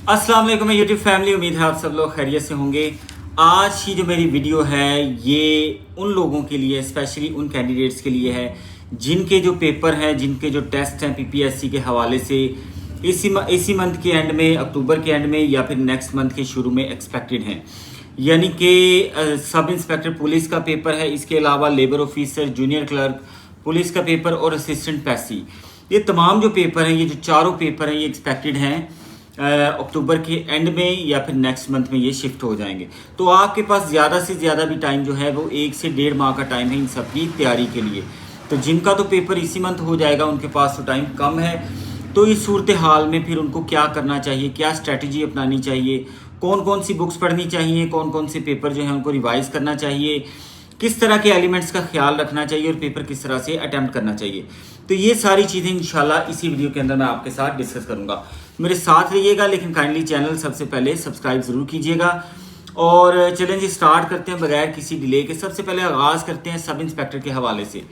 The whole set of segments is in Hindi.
अस्सलाम वालेकुम यूट्यूब फैमिली, उम्मीद है आप सब लोग खैरियत से होंगे। आज की जो मेरी वीडियो है ये उन लोगों के लिए, स्पेशली उन कैंडिडेट्स के लिए है जिनके जो पेपर हैं, जिनके जो टेस्ट हैं पीपीएससी के हवाले से इसी मंथ के एंड में, अक्टूबर के एंड में या फिर नेक्स्ट मंथ के शुरू में एक्सपेक्टेड हैं। यानी कि सब इंस्पेक्टर पुलिस का पेपर है, इसके अलावा labour officer, junior clerk, police का पेपर और असिस्टेंट पैसी, ये तमाम जो पेपर हैं, ये जो चारों पेपर हैं, ये एक्सपेक्टेड हैं अक्टूबर के एंड में या फिर नेक्स्ट मंथ में ये शिफ्ट हो जाएंगे। तो आपके पास ज़्यादा से ज़्यादा भी टाइम जो है वो 1 से 1.5 माह का टाइम है इन सब की तैयारी के लिए। तो जिनका तो पेपर इसी मंथ हो जाएगा उनके पास तो टाइम कम है। तो इस सूरत हाल में फिर उनको क्या करना चाहिए, क्या स्ट्रैटेजी अपनानी चाहिए, कौन कौन सी बुक्स पढ़नी चाहिए, कौन कौन से पेपर जो है उनको रिवाइज करना चाहिए, किस तरह के एलिमेंट्स का ख्याल रखना चाहिए और पेपर किस तरह से अटैम्प्ट करना चाहिए। तो ये सारी चीज़ें इंशाल्लाह इसी वीडियो के अंदर मैं आपके साथ डिस्कस करूंगा। मेरे साथ रहिएगा, लेकिन काइंडली चैनल सबसे पहले सब्सक्राइब ज़रूर कीजिएगा। और चलें जी, स्टार्ट करते हैं बगैर किसी डिले के। सबसे पहले आगाज़ करते हैं सब इंस्पेक्टर के हवाले से।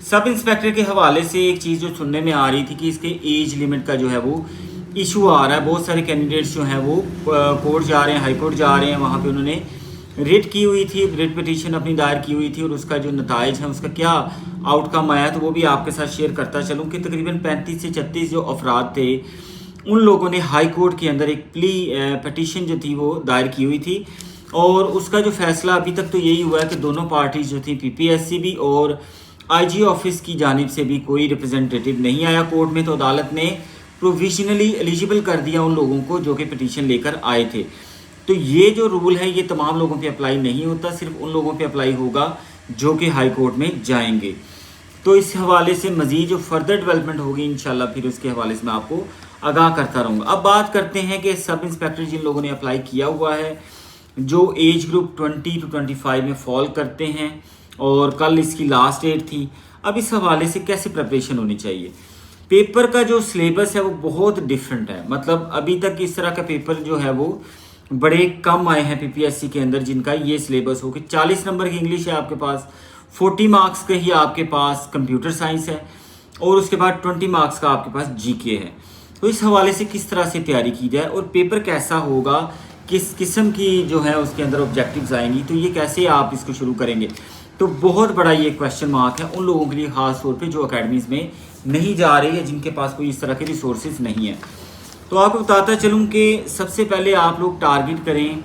सब इंस्पेक्टर के हवाले से एक चीज़ जो सुनने में आ रही थी कि इसके एज लिमिट का जो है वो इशू आ रहा है। बहुत सारे कैंडिडेट्स जो हैं वो कोर्ट जा रहे हैं, हाई कोर्ट जा रहे हैं, वहाँ पे उन्होंने रिट की हुई थी, रिट पिटीशन अपनी दायर की हुई थी और उसका जो नताइज है, उसका क्या आउटकम आया, तो वो भी आपके साथ शेयर करता चलूँ कि तकरीबन 35 से 36 जो अफराद थे उन लोगों ने हाई कोर्ट के अंदर एक प्ली पिटीशन जो थी वो दायर की हुई थी। और उसका जो फैसला अभी तक तो यही हुआ है कि दोनों पार्टीज जो थी, पीपीएससी भी और आईजी ऑफिस की जानिब से भी कोई रिप्रेजेंटेटिव नहीं आया कोर्ट में। तो अदालत ने प्रोविजनली एलिजिबल कर दिया उन लोगों को जो कि पिटीशन लेकर आए थे। तो ये जो रूल है ये तमाम लोगों पे अप्लाई नहीं होता, सिर्फ उन लोगों पे अप्लाई होगा जो कि हाई कोर्ट में जाएंगे। तो इस हवाले से मज़ीद जो फर्दर डेवलपमेंट होगी इंशाल्लाह फिर उसके हवाले से मैं आपको आगाह करता रहूँगा। अब बात करते हैं कि सब इंस्पेक्टर जिन लोगों ने अप्लाई किया हुआ है, जो एज ग्रुप 20 to 25 में फॉल करते हैं और कल इसकी लास्ट डेट थी। अब इस हवाले से कैसे प्रिपरेशन होनी चाहिए। पेपर का जो सिलेबस है वो बहुत डिफरेंट है। मतलब अभी तक इस तरह का पेपर जो है वो बड़े कम आए हैं पीपीएससी के अंदर जिनका ये सिलेबस हो कि 40 नंबर की इंग्लिश है आपके पास, 40 मार्क्स का ही आपके पास कंप्यूटर साइंस है और उसके बाद 20 मार्क्स का आपके पास जीके है। तो इस हवाले से किस तरह से तैयारी की जाए और पेपर कैसा होगा, किस किस्म की जो है उसके अंदर ऑब्जेक्टिव्स आएंगी, तो ये कैसे आप इसको शुरू करेंगे। तो बहुत बड़ा ये क्वेश्चन मार्क है उन लोगों के लिए, ख़ास तौर पे जो अकेडमीज़ में नहीं जा रही है, जिनके पास कोई इस तरह के रिसोर्सेज नहीं है। तो आपको बताता चलूँ कि सबसे पहले आप लोग टारगेट करें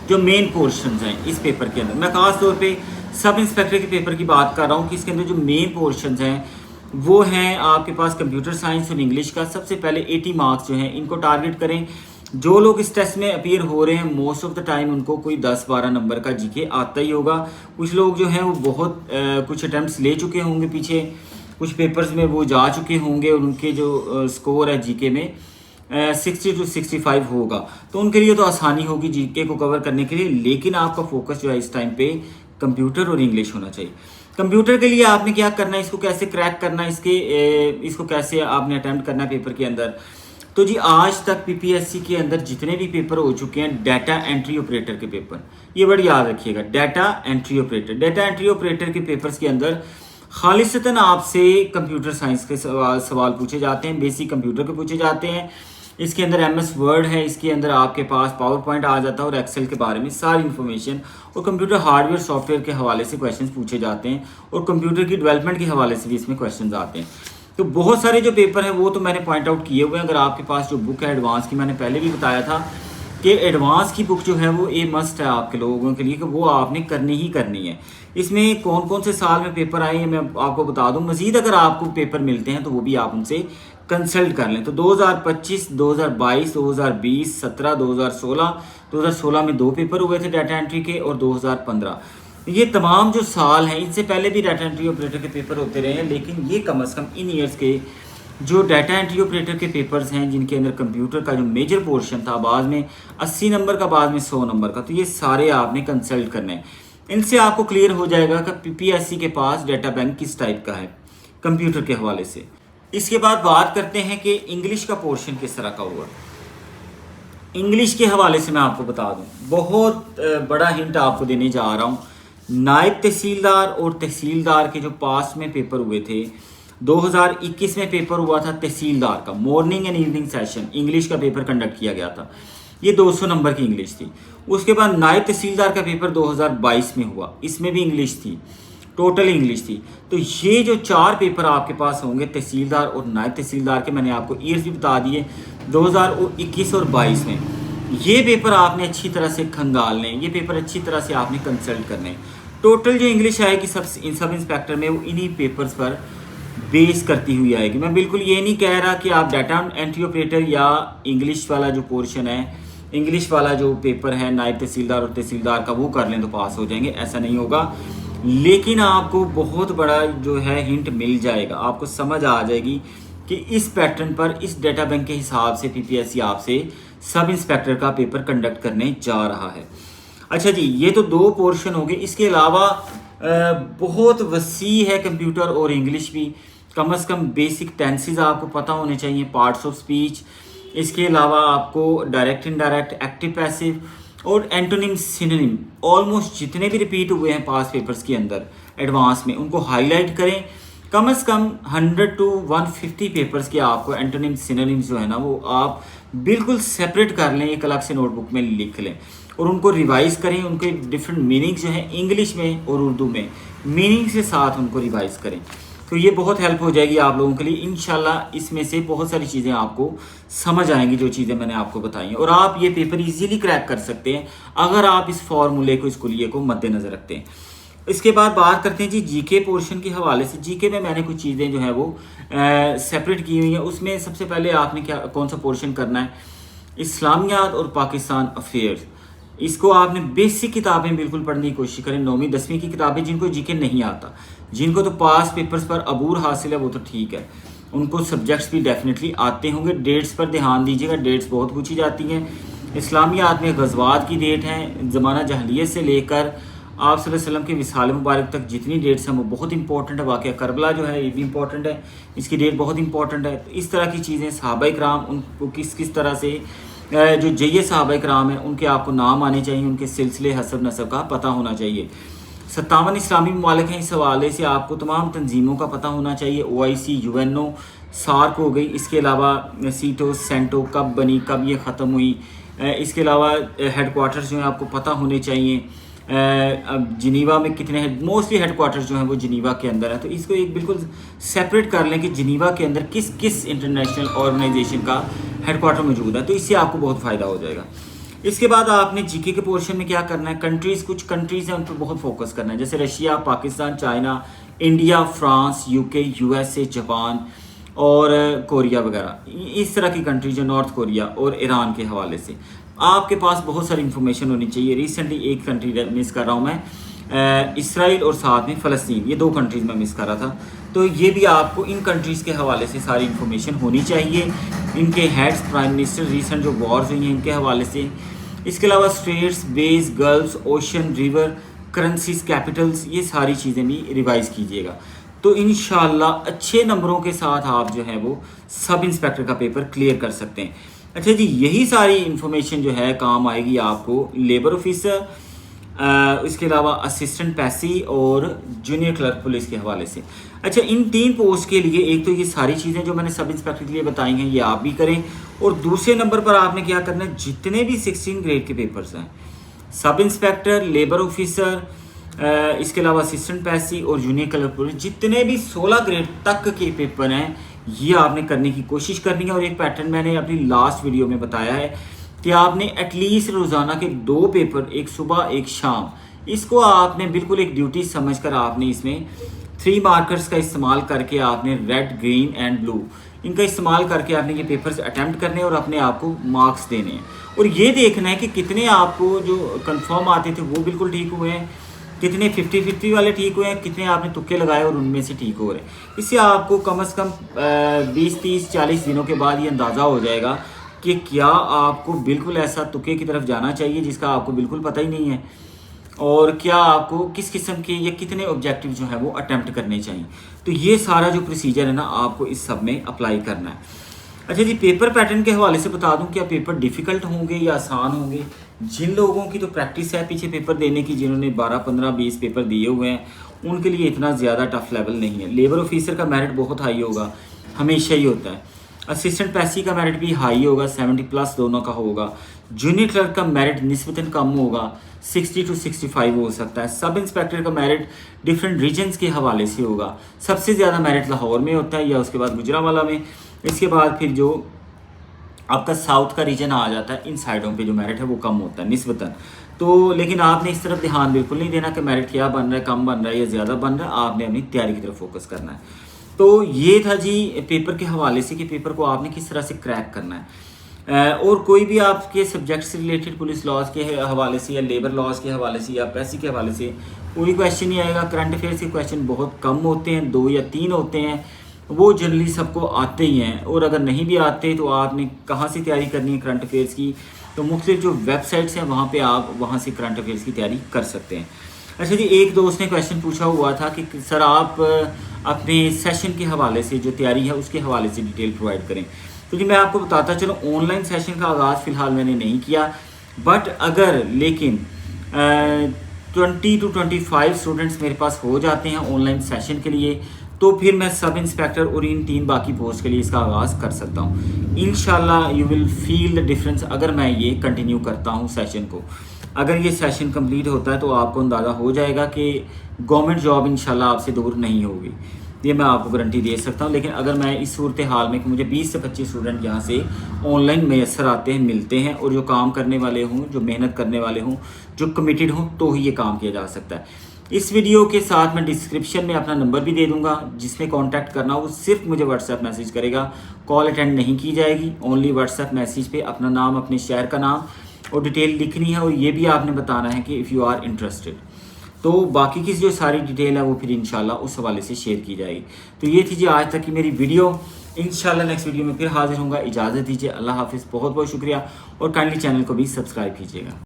जो मेन पोर्शन हैं इस पेपर के अंदर। मैं ख़ास तौर पे सब इंस्पेक्टर के पेपर की बात कर रहा हूँ कि इसके अंदर जो मेन पोर्शन हैं वो हैं आपके पास कंप्यूटर साइंस और इंग्लिश का। सबसे पहले 80 मार्क्स जो हैं इनको टारगेट करें। जो लोग इस टेस्ट में अपीयर हो रहे हैं मोस्ट ऑफ द टाइम उनको कोई 10-12 नंबर का जीके आता ही होगा। कुछ लोग जो हैं वो बहुत कुछ अटैम्प्ट्स ले चुके होंगे पीछे, कुछ पेपर्स में वो जा चुके होंगे और उनके जो स्कोर है जीके में 60 to 65 होगा। तो उनके लिए तो आसानी होगी जीके को कवर करने के लिए। लेकिन आपका फोकस जो है इस टाइम पे कंप्यूटर और इंग्लिश होना चाहिए। कंप्यूटर के लिए आपने क्या करना है, इसको कैसे क्रैक करना है, इसको कैसे आपने अटैम्प्ट करना है पेपर के अंदर। तो जी आज तक पीपीएससी के अंदर जितने भी पेपर हो चुके हैं डाटा एंट्री ऑपरेटर के पेपर, ये बड़ी याद रखिएगा, डाटा एंट्री ऑपरेटर के पेपर्स के अंदर खालिसतन आपसे कंप्यूटर साइंस के सवाल पूछे जाते हैं, बेसिक कंप्यूटर के पूछे जाते हैं। इसके अंदर एमएस वर्ड है, इसके अंदर आपके पास पावर पॉइंट आ जाता है और एक्सेल के बारे में सारी इन्फॉर्मेशन और कंप्यूटर हार्डवेयर सॉफ्टवेयर के हवाले से क्वेश्चंस पूछे जाते हैं और कंप्यूटर की डेवलपमेंट के हवाले से भी इसमें क्वेश्चंस आते हैं। तो बहुत सारे जो पेपर हैं वो तो मैंने पॉइंट आउट किए हुए हैं। अगर आपके पास जो बुक है एडवांस की, मैंने पहले भी बताया था कि एडवांस की बुक जो है वो ए मस्ट है आपके लोगों के लिए कि वो आपने करनी ही करनी है। इसमें कौन कौन से साल में पेपर आए हैं मैं आपको बता दूं। मज़ीद अगर आपको पेपर मिलते हैं तो वो भी आप उनसे कंसल्ट कर लें। तो 2025, 2022, 2020, 17, 2016 में 2 पेपर हुए थे डाटा एंट्री के और 2015। ये तमाम जो साल हैं, इनसे पहले भी डाटा एंट्री ऑपरेटर के पेपर होते रहे हैं, लेकिन ये कम अज़ कम इन ईयर्स के जो डाटा एंट्री ऑपरेटर के पेपर्स हैं जिनके अंदर कंप्यूटर का जो मेजर पोर्शन था, बाद में 80 नंबर का, बाद में 100 नंबर का, तो ये सारे आपने कंसल्ट करने हैं। इनसे आपको क्लियर हो जाएगा कि पीपीएससी के पास डाटा बैंक किस टाइप का है कंप्यूटर के हवाले से। इसके बाद बात करते हैं कि इंग्लिश का पोर्शन किस तरह का हुआ। इंग्लिश के हवाले से मैं आपको बता दूं, बहुत बड़ा हिंट आपको देने जा रहा हूं। नायब तहसीलदार और तहसीलदार के जो पास में पेपर हुए थे 2021 में पेपर हुआ था तहसीलदार का, morning and evening session, English का पेपर कंडक्ट किया गया था। ये 200 नंबर की इंग्लिश थी। उसके बाद नायब तहसीलदार का पेपर 2022 में हुआ, इसमें भी इंग्लिश थी, टोटल इंग्लिश थी। तो ये जो 4 पेपर आपके पास होंगे तहसीलदार और नायब तहसीलदार के, मैंने आपको ईयर्स भी बता दिए 2021 और 22 में। ये पेपर आपने अच्छी तरह से खंगालने, ये पेपर अच्छी तरह से आपने कंसल्ट करने। टोटल जो इंग्लिश आएगी सब इंस्पेक्टर में, वो इन्हीं पेपर्स पर बेस करती हुई आएगी। मैं बिल्कुल ये नहीं कह रहा कि आप डाटा एंट्री ऑपरेटर या इंग्लिश वाला जो पोर्शन है, इंग्लिश वाला जो पेपर है नायब तहसीलदार और तहसीलदार का, वो कर लें तो पास हो जाएंगे, ऐसा नहीं होगा। लेकिन आपको बहुत बड़ा जो है हिंट मिल जाएगा, आपको समझ आ जाएगी कि इस पैटर्न पर, इस डेटा बैंक के हिसाब से पीपीएससी आपसे सब इंस्पेक्टर का पेपर कंडक्ट करने जा रहा है। अच्छा जी, ये तो 2 पोर्शन हो गए। इसके अलावा बहुत वसी है कंप्यूटर और इंग्लिश भी। कम से कम बेसिक टेंसेस आपको पता होने चाहिए, पार्ट्स ऑफ स्पीच। इसके अलावा आपको डायरेक्ट इनडायरेक्ट, एक्टिव पैसिव और एंटोनिम सिनोनिम, ऑलमोस्ट जितने भी रिपीट हुए हैं पास पेपर्स के अंदर एडवांस में, उनको हाईलाइट करें। कम से कम 100 to 150 पेपर्स के आपको एंटोनिम सिनोनिम्स जो है ना, वो आप बिल्कुल सेपरेट कर लें, एक अलग से नोटबुक में लिख लें और उनको रिवाइज करें। उनके डिफरेंट मीनिंग्स जो हैं इंग्लिश में और उर्दू में, मीनिंग के साथ उनको रिवाइज करें। तो ये बहुत हेल्प हो जाएगी आप लोगों के लिए। इंशाल्लाह इसमें से बहुत सारी चीज़ें आपको समझ आएंगी, जो चीज़ें मैंने आपको बताई हैं, और आप ये पेपर इजीली क्रैक कर सकते हैं अगर आप इस फॉर्मूले को, इस कुलिये को मद्देनज़र रखते हैं। इसके बाद बात करते हैं जी जीके पोर्शन के हवाले से। जीके में मैंने कुछ चीज़ें जो है वो सेपरेट की हुई हैं। उसमें सबसे पहले आपने कौन सा पोर्शन करना है, इस्लामियात और पाकिस्तान अफेयर्स। इसको आपने बेसिक किताबें बिल्कुल पढ़ने की कोशिश करें, 9वीं 10वीं की किताबें। जिनको जीके नहीं आता, जिनको तो पास पेपर्स पर अबूर हासिल है, वो तो ठीक है, उनको सब्जेक्ट्स भी डेफिनेटली आते होंगे। डेट्स पर ध्यान दीजिएगा, डेट्स बहुत पूछी जाती हैं। इस्लामियात में गज़वात की डेट है, ज़माना जहलियत से लेकर आप सल्लल्लाहु अलैहि वसल्लम के विसाल मुबारक तक जितनी डेट्स हैं वो बहुत इंपॉर्टेंट है। वाक़या करबला जो है ये भी इंपॉर्टेंट है, इसकी डेट बहुत इंपॉर्टेंट है। तो इस तरह की चीज़ें, सहाबा इकराम, उनको किस किस तरह से जो जय सहाबा इकराम हैं उनके आपको नाम आने चाहिए, उनके सिलसिले हसब नसब का पता होना चाहिए। 57 इस्लामी ममालिक हैं, इस हवाले से आपको तमाम तंजीमों का पता होना चाहिए। OIC, UNO, सार्क हो गई। इसके अलावा सीटो, सेंटो कब बनी, कब ये ख़त्म हुई। इसके अलावा हेडक्वार्टर्स जो हैं आपको पता होने चाहिए। अब जिनीवा में कितने हैं, मोस्टली हेडक्वार्टर्स जो हैं वो जिनीवा के अंदर है। तो इसको एक बिल्कुल सेपरेट कर लें कि जिनीवा के अंदर किस किस इंटरनेशनल ऑर्गेनाइजेशन का हेडक्वार्टर मौजूद है, तो इससे आपको बहुत फ़ायदा हो जाएगा। इसके बाद आपने जीके के पोर्शन में क्या करना है, कंट्रीज़, कुछ कंट्रीज़ हैं उन पर बहुत फोकस करना है, जैसे Russia, Pakistan, China, India, France, UK, USA, Japan और कोरिया वगैरह। इस तरह की कंट्री जो नॉर्थ कोरिया और ईरान के हवाले से आपके पास बहुत सारी इन्फॉर्मेशन होनी चाहिए। रिसेंटली एक कंट्री मिस कर रहा हूँ मैं, इसराइल और साथ में फ़लस्तीन, ये 2 कंट्रीज़ में मिस कर रहा था। तो ये भी आपको इन कंट्रीज़ के हवाले से सारी इन्फॉर्मेशन होनी चाहिए, इनके हेड्स, प्राइम मिनिस्टर, रिसेंट जो वॉर्स हुई हैं इनके हवाले से। इसके अलावा states, base, gulfs, ocean, river, currencies, Capitals, ये सारी चीज़ें भी रिवाइज़ कीजिएगा। तो इंशाल्लाह अच्छे नंबरों के साथ आप जो है वो सब इंस्पेक्टर का पेपर क्लियर कर सकते हैं। अच्छा जी, यही सारी इन्फॉर्मेशन जो है काम आएगी आपको लेबर ऑफिसर, इसके अलावा असिस्टेंट पैसी और जूनियर क्लर्क पुलिस के हवाले से। अच्छा, इन 3 पोस्ट के लिए एक तो ये सारी चीज़ें जो मैंने सब इंस्पेक्टर के लिए बताई हैं ये आप भी करें, और दूसरे नंबर पर आपने क्या करना है, जितने भी 16 ग्रेड के पेपर्स हैं, सब इंस्पेक्टर, लेबर ऑफिसर, इसके अलावा असिस्टेंट पैसी और जूनियर क्लर्क पुलिस, जितने भी 16 ग्रेड तक के पेपर हैं ये आपने करने की कोशिश करनी है। और एक पैटर्न मैंने अपनी लास्ट वीडियो में बताया है कि आपने एटलीस्ट रोज़ाना के 2 पेपर, एक सुबह एक शाम, इसको आपने बिल्कुल एक ड्यूटी समझकर आपने इसमें 3 मार्कर्स का इस्तेमाल करके आपने रेड, ग्रीन एंड ब्लू, इनका इस्तेमाल करके आपने ये पेपर्स अटैम्प्ट करने और अपने आप को मार्क्स देने हैं। और ये देखना है कि कितने आपको जो कंफर्म आते थे वो बिल्कुल ठीक हुए हैं, कितने 50-50 वाले ठीक हुए हैं, कितने आपने तुक्के लगाए और उनमें से ठीक हो रहे हैं। इससे आपको कम से कम 20, 30, 40 दिनों के बाद ये अंदाज़ा हो जाएगा कि क्या आपको बिल्कुल ऐसा तुक्के की तरफ जाना चाहिए जिसका आपको बिल्कुल पता ही नहीं है, और क्या आपको किस किस्म के या कितने ऑब्जेक्टिव जो है वो अटैम्प्ट करने चाहिए। तो ये सारा जो प्रोसीजर है ना आपको इस सब में अप्लाई करना है। अच्छा जी, पेपर पैटर्न के हवाले से बता दूं, क्या पेपर डिफ़िकल्ट होंगे या आसान होंगे। जिन लोगों की तो प्रैक्टिस है पीछे पेपर देने की, जिन्होंने 12, 15, 20 पेपर दिए हुए हैं उनके लिए इतना ज़्यादा टफ लेवल नहीं है। लेबर ऑफिसर का मेरिट बहुत हाई होगा, हमेशा ही होता है। असिस्टेंट पैसी का मेरिट भी हाई होगा, 70+ दोनों का होगा। जूनियर क्लर्क का मेरिट निस्बतन कम होगा, 60 to 65 हो सकता है। सब इंस्पेक्टर का मेरिट डिफरेंट रीजन्स के हवाले से होगा। सबसे ज़्यादा मेरिट लाहौर में होता है या उसके बाद गुजरांवाला में, इसके बाद फिर जो आपका साउथ का रीजन आ जाता है, इन साइडों पे जो मेरिट है वो कम होता है निस्बतन। तो लेकिन आपने इस तरफ ध्यान बिल्कुल नहीं देना कि मेरिट क्या बन रहा है, कम बन रहा है या ज़्यादा बन रहा है। आपने अपनी तैयारी की तरफ फोकस करना है। तो ये था जी पेपर के हवाले से कि पेपर को आपने किस तरह से क्रैक करना है। और कोई भी आपके सब्जेक्ट से रिलेटेड पुलिस लॉज के हवाले से या लेबर लॉज के हवाले से या पैसे के हवाले से कोई क्वेश्चन नहीं आएगा। करंट अफेयर्स के क्वेश्चन बहुत कम होते हैं, 2 या 3 होते हैं, वो जनरली सबको आते ही हैं। और अगर नहीं भी आते तो आपने कहाँ से तैयारी करनी है करंट अफेयर्स की, तो मुख्तलिफ जो वेबसाइट्स हैं वहाँ पे आप वहाँ से करंट अफेयर्स की तैयारी कर सकते हैं। अच्छा जी, एक दोस्त ने क्वेश्चन पूछा हुआ था कि सर आप अपने सेशन के हवाले से जो तैयारी है उसके हवाले से डिटेल प्रोवाइड करें। तो जी मैं आपको बताता चलो, ऑनलाइन सेशन का आगाज़ फ़िलहाल मैंने नहीं किया, बट अगर लेकिन 20 to 25 स्टूडेंट्स मेरे पास हो जाते हैं ऑनलाइन सेशन के लिए, तो फिर मैं सब इंस्पेक्टर और इन 3 बाकी पोस्ट के लिए इसका आगाज़ कर सकता हूँ। इंशाल्लाह you will feel the difference अगर मैं ये कंटिन्यू करता हूँ सेशन को। अगर ये सेशन कंप्लीट होता है तो आपको अंदाज़ा हो जाएगा कि गवर्नमेंट जॉब इंशाल्लाह आपसे दूर नहीं होगी, ये मैं आपको गारंटी दे सकता हूँ। लेकिन अगर मैं इस सूरत हाल में कि मुझे 20 से 25 स्टूडेंट यहाँ से ऑनलाइन मैसर आते हैं, मिलते हैं, और जो काम करने वाले हों, जो मेहनत करने वाले हों, जो कमिटेड हों, तो ही ये काम किया जा सकता है। इस वीडियो के साथ मैं डिस्क्रिप्शन में अपना नंबर भी दे दूंगा, जिसमें कांटेक्ट करना हो सिर्फ मुझे व्हाट्सएप मैसेज करेगा। कॉल अटेंड नहीं की जाएगी, ओनली व्हाट्सएप मैसेज पे अपना नाम, अपने शहर का नाम और डिटेल लिखनी है, और ये भी आपने बताना है कि इफ़ यू आर इंटरेस्टेड। तो बाकी की जो सारी डिटेल है वो फिर इंशाल्लाह उस हवाले से शेयर की जाएगी। तो ये थी जी आज तक की मेरी वीडियो। इंशाल्लाह नेक्स्ट वीडियो में फिर हाजिर होऊंगा। इजाज़त दीजिए, अल्लाह हाफिज़, बहुत बहुत शुक्रिया, और काइंडली चैनल को भी सब्सक्राइब कीजिएगा।